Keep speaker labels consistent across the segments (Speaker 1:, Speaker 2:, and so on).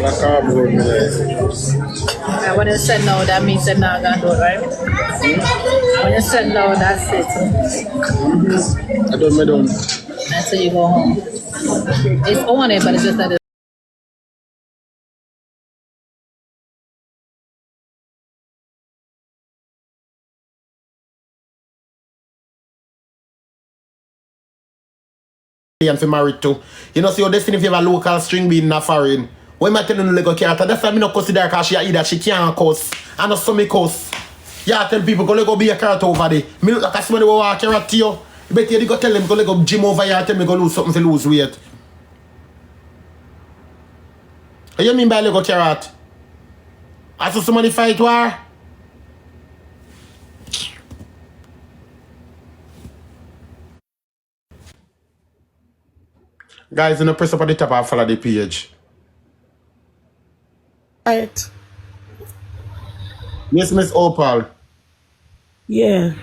Speaker 1: And when you said no, that means they're not gonna do it, right? When you said no, that's it.
Speaker 2: I don't.
Speaker 1: Until you go home. It's on it, but it's just that it's
Speaker 2: and for married to. You know, see your destiny if you have a local string being in a foreign. When I tell you no Lego character, that's why I don't consider her because she either she can't cuss and not some cuss. Yeah, tell people go Lego be a character over there. Me look like a somebody who walk carrot to you. You bet you go tell them go Lego gym over here and tell me go lose something to lose weight. What you mean by Lego carrot? I saw somebody fight war. Guys, you know, press up at the top and follow the page.
Speaker 3: Right.
Speaker 2: Yes, Miss Opal.
Speaker 3: Yeah.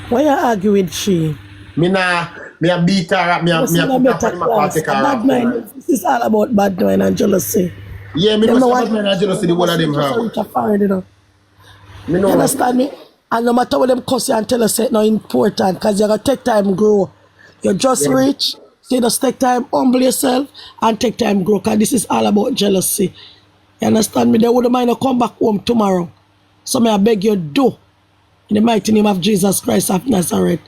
Speaker 3: Why you argue with she?
Speaker 2: Me a beat her up, me a put her in my party car.
Speaker 3: Bad mind. This is all about bad mind and jealousy.
Speaker 2: Yeah, me know bad mind and jealousy, the one of them have.
Speaker 3: You know.
Speaker 2: Me know.
Speaker 3: You understand me? And no matter what them cuss you and tell us it's not important because you're going to take time grow. You're just rich, so you just take time, humble yourself and take time grow because this is all about jealousy. You understand me? They wouldn't mind to come back home tomorrow. So may I beg you do. In the mighty name of Jesus Christ of Nazareth.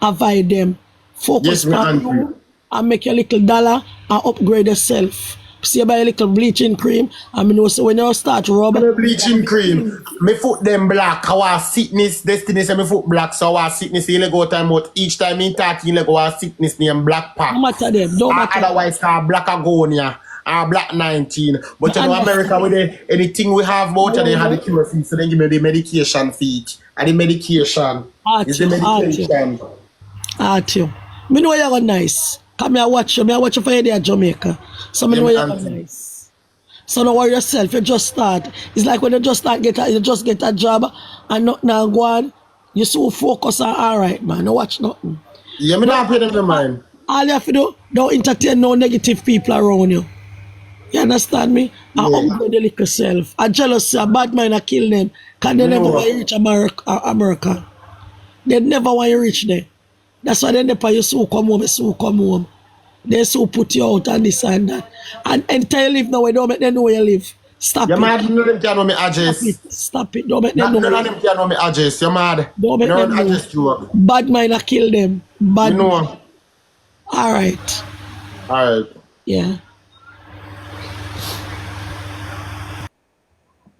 Speaker 3: Avoid them. Focus on you and make your little dollar and upgrade yourself. See you buy a little bleaching cream and I know so when you start rubbing
Speaker 2: bleaching cream, me foot them black. Our sickness, destiny say me foot black, so our sickness you go time out. Each time in 30 you go our sickness name black pack.
Speaker 3: Don't matter them, don't matter.
Speaker 2: Otherwise black agonia. Black 19. But you know America with anything we have about they have the cure fee, so they give me the medication fee. And the medication is the medication.
Speaker 3: You. Me know you're nice. Come here watch you. Me watch you for you there Jamaica. So me know you're nice. So don't worry yourself, you just start. It's like when you just start you just get a job and nothing now go on. You so focus on alright man, no watch nothing.
Speaker 2: Yeah, me not pay them the mind.
Speaker 3: All you have to do, don't entertain no negative people around you. You understand me? And upgrade the little self. A jealousy, a bad mind, I kill them. Because they never want you reach America. They never want you reach there. That's why they never you so come home. They so put you out and this and that. And anytime you live now, don't make them know where you live. Stop it.
Speaker 2: You're mad, none of them can know me address.
Speaker 3: Stop it. Don't make them know.
Speaker 2: None of them can know me address. You're mad.
Speaker 3: Don't make them know. Bad mind, I kill them. Bad
Speaker 2: you know.
Speaker 3: Alright. Yeah.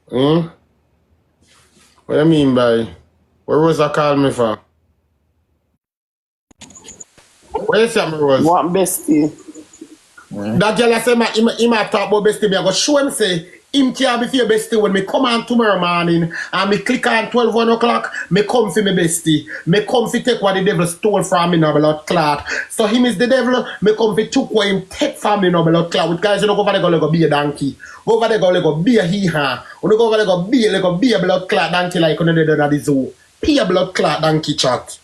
Speaker 2: What do you mean by? What Rosa call me for? What you say, Rose?
Speaker 4: What bestie?
Speaker 2: That girl I say, he might talk about bestie. Me I go show him say, him can't be for your bestie when me come on tomorrow morning and me click on 1 o'clock, me come for me bestie. Me come for take what the devil stole from me no blood clot. So him is the devil, me come for took what him take from me no blood clot. With guys, you know, go over there go be a donkey. Go over there go be a hee-ha. You know, go over there go be a blood clot donkey like you know they do at the zoo. Be a blood clot donkey chat.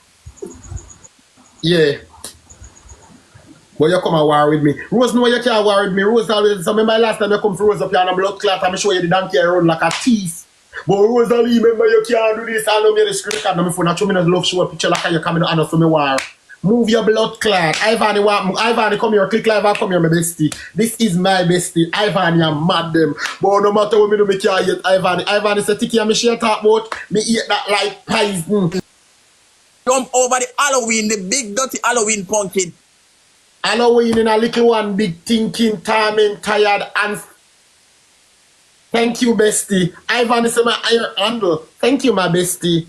Speaker 2: Yeah. But you come and war with me. Rose know you can't war with me. Rose always, so remember last time you come for Rose up here on a blood clot and I show you the donkey around like a thief. But Rose only remember you can't do this. I know me the screen card on my phone. I show me love show a picture like you coming on us for me war. Move your blood clot. Ivan come here, click live and come here, my bestie. This is my bestie. Ivan, you're mad them. But no matter what me do, me can't eat Ivan. Ivan is a Tikki and me share talk about. Me eat that like poison.
Speaker 4: Jump over the Halloween, the big dirty Halloween pumpkin.
Speaker 2: Halloween in a little one, big thinking, timing, tired, and thank you, bestie. Ivan is my iron handle. Thank you, my bestie.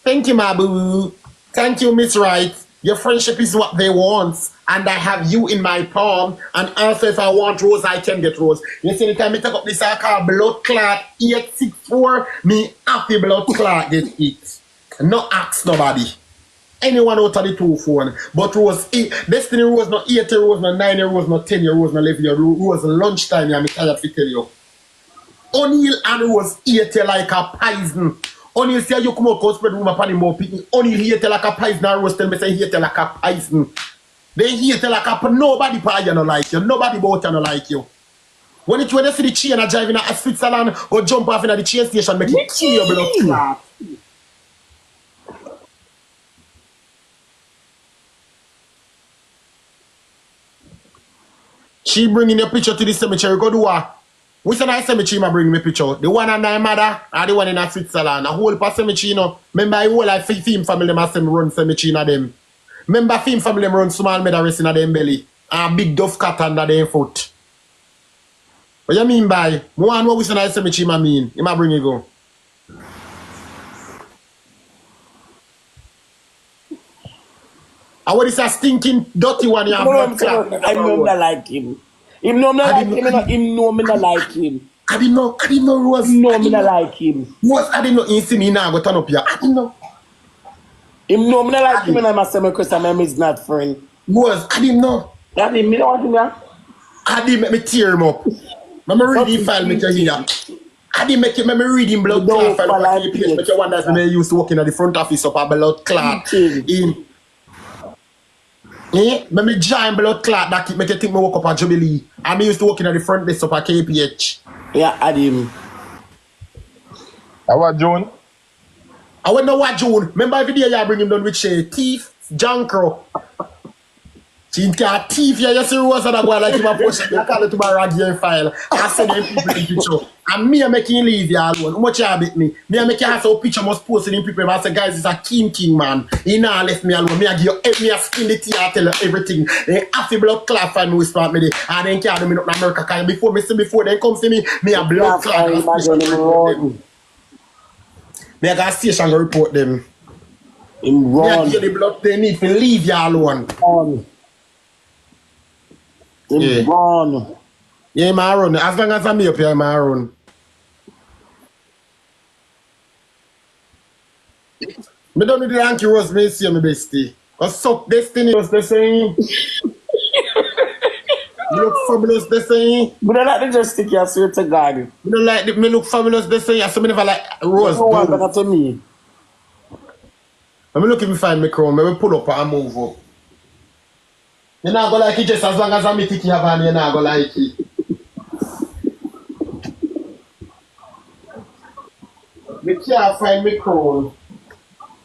Speaker 2: Thank you, my boo. Thank you, Miss Wright. Your friendship is what they want, and I have you in my palm. And also, if I want Rose, I can get Rose. You see, anytime I take up this I call blood clot 864, me happy blood clot get it. No ask nobody. Anyone out of the 2 phone. But Rose, Destiny Rose not 8 Rose, not 9 Rose, not 10 Rose, not 11 Rose lunchtime, I'm tired to tell you. O'Neal and Rose eat you like a poison. O'Neal say you come out and spread rumor upon him more people. O'Neal hate you like a poison and Rose tell me say hate you like a poison. They hate you like a nobody pa you no like you. Nobody about you no like you. When you see the chain and driving at Switzerland, go jump off in the chain station, make it kill your blood clot. She bringing your picture to the cemetery. Go do what? Which nice cemetery ma bring me picture? The one on my mother or the one in Switzerland? A whole pa cemetery, you know. Remember I whole like film family ma say me run cemetery in them. Remember film family run small medalist in them belly. And big dove cat under their foot. What you mean by? One what we say nice cemetery ma mean? He ma bring you go. And what is a stinking dirty one you have blood clot?
Speaker 3: I know me like him. Him know me like him. Him know me not like him.
Speaker 2: I didn't know Rose.
Speaker 3: Him know me not like him.
Speaker 2: Rose, I didn't know he see me now go turn up here. I didn't know.
Speaker 3: Him know me not like him and I must say my Christian man is not friend.
Speaker 2: Rose, I didn't know.
Speaker 3: That him, me don't want him here.
Speaker 2: I didn't make me tear him up. Let me read him file, make you hear. I didn't make me read him blood clot file. Make you wonder if I used to work in the front office up a blood clot. Let me join blood clot that keep make you think me woke up at Jubilee. I used to work in the front desk up at KPH.
Speaker 3: Yeah, Adam.
Speaker 4: I want June.
Speaker 2: I went to watch June. Remember every day you bring him down with teeth, Jankro. She can't teeth here. You see Rose that go like him a post. I call it to my radio file. I send them people in picture. And me making leave you alone. How much you beat me? Me make you have a picture must post in people. I say guys, it's a king man. He now left me alone. Me I give you me a skin the tea. I tell you everything. Then after blood clot and whisper at me there. And then carry me up in America. Cause before they come see me a blood clot. Me I got a station to report them.
Speaker 3: In
Speaker 2: Me I
Speaker 3: run.
Speaker 2: give you the blood they need to leave you alone.
Speaker 3: In run.
Speaker 2: Yeah, my run. As long as I'm up here, my run. Me don't need the Yankee Rose, me see my bestie. Cause suck destiny was the same. You look fabulous the same.
Speaker 3: But I like the just stick here, swear to God.
Speaker 2: Me don't like me look fabulous the same. So me never like Rose.
Speaker 3: No one better to me.
Speaker 2: I'm looking to find my crown. Me pull up and move up. You not go like it just as long as I'm Tikki have on, you not go like it. Me can't find my crown.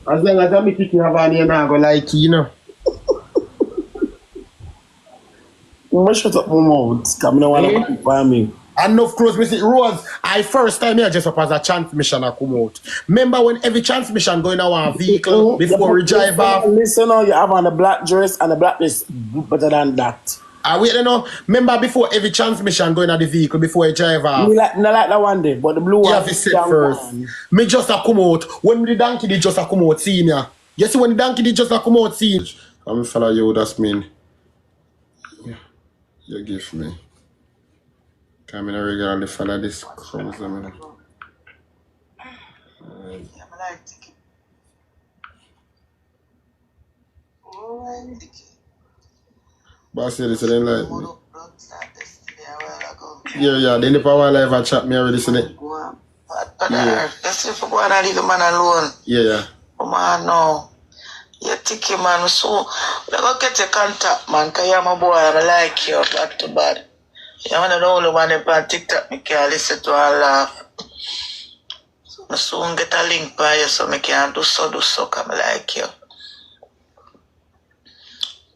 Speaker 2: As long as I'm Tikki have on, you not go like it, you know.
Speaker 3: I'm shut up my mouth. Because I don't want to keep for me.
Speaker 2: Enough close me see Rose. I first time here just up as a transmission I come out. Remember when every transmission going on a vehicle before we drive off?
Speaker 3: Listen now, you have on a black dress and a black dress better than that.
Speaker 2: I wait, you know. Remember before every transmission going on the vehicle before you drive off?
Speaker 3: Me like, not like that one day, but the blue
Speaker 2: You
Speaker 3: one.
Speaker 2: have to sit first. Me just a come out. When the donkey did just a come out, seeing ya. You see when the donkey did just a come out, seeing. I'm follow you, that's mean. You give me. Come in regularly follow this crumbs.
Speaker 5: Yeah, I like Tikki. Alright, Tikki.
Speaker 2: But I said this, I didn't like me.
Speaker 5: Blood clot yesterday a while ago.
Speaker 2: Yeah, they never while I ever chat me already, isn't it?
Speaker 5: Go on. But let's see if we go and leave the man alone.
Speaker 2: Yeah.
Speaker 5: Oh man, no. Yeah, Tikki man, so we go get your contact man, cause you're my boy, I like you bad to bad. You're one of the only one on TikTok me can listen to and laugh. So I soon get a link by you so I can do so, cause I like you.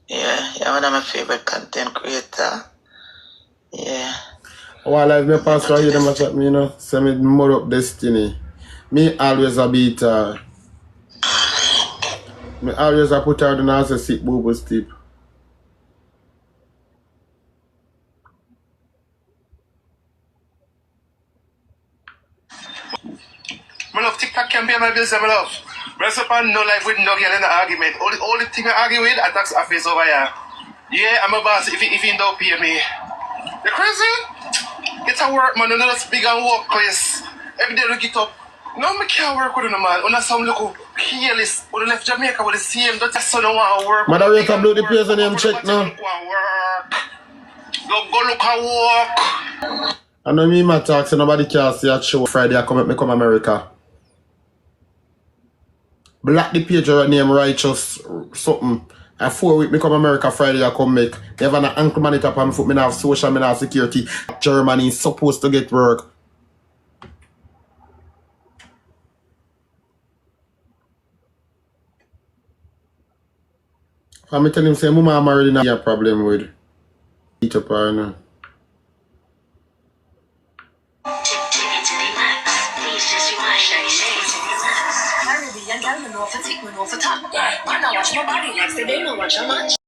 Speaker 5: Yeah, you're one of my favorite content creator. Yeah.
Speaker 2: While I've been pastor, I hear them chat me, you know, say me more up destiny. Me always a beat her. Me always a put her down as a sick boo steep.
Speaker 6: My love, TikTok can pay my bills, my love. Rest up and no life with no girl in the argument. Only thing I argue with, I tax office over here. Yeah, I'm a boss if you don't pay me. You crazy? It's a work, man. You know that's big and workplace. Every day we get up. No, I can't work with them, man. When I sound look careless, when I left Jamaica with the same, that's so don't want to work.
Speaker 2: Mother, wait up, blow the place on them check now.
Speaker 6: Go look at work.
Speaker 2: I know me, my talk, so nobody can see a show Friday. I come America. Black the page right name righteous something. A 4 week me come America Friday I come make. Me have an ankle monitor up on my foot, me have social, me have security. Germany is supposed to get work. I'm tell him say mama I'm already not a problem with eat up or no.
Speaker 7: Caribbean girl, me know for tick, me know for top. Man, I watch my body like say they know watch how much.